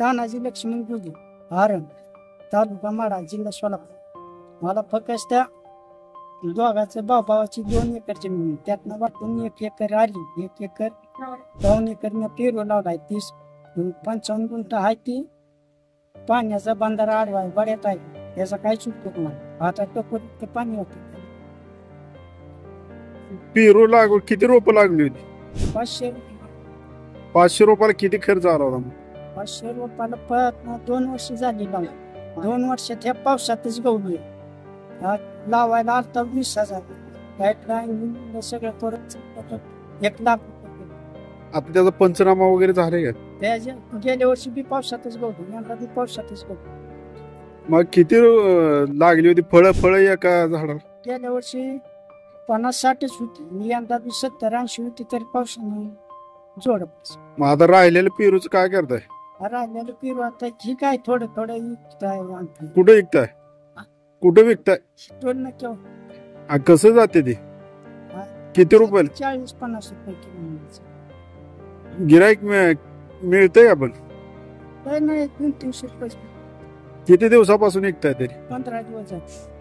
तानाजी लक्ष्मण गुगे, हारण, तालुका माडा, जिल्हा सोलापूर. मला फक्त त्या दोघांचं भावाची 2 एकर जमीन, त्यातनं वाटून 1 एकर आली, 1 एकर 2 एकर मी पेरू लावलाय. 30-55 गुंठ आहे. ती पाण्याचा बंधारा आडवा आहे, बड्यात आहे, याचा काहीच उपयोग नाही. आता टोकरीत पाणी होतं. पेरू लागवड किती रोपं लागली होती? 500 500 रोपाला किती खर्च आला होता? 500 रुपयाला 2 वर्ष झाली लावून. 2 वर्षात ह्या पावसातच गवली. लावायला आता 20,000, लाईट सगळं परत 1 लाख रुपये. आता त्याचा पंचनामा वगैरे झाले का? त्याच्या गेल्या वर्षी बी पावसातच गवली, यंदा बी पावसातच गवली. मग किती लागली होती फळं एका झाडाला? गेल्या वर्षी 50-60च होती, यंदा बी 70-80 होती, तरी पावसाने जोड. मग आता राहिलेलं पेरूचं काय करताय? राहिलेलं पेरू आता ही काय थोडं विकताय. कुठं विकताय? कुठं विकताय? टोल न कसं जाते ते? किती रुपयाला? 40-50 रुपये किलो. गिराईक मिळतंय आपण? काय नाही, 200-300 रुपये. किती दिवसापासून विकताय तरी? 15 दिवस झाले.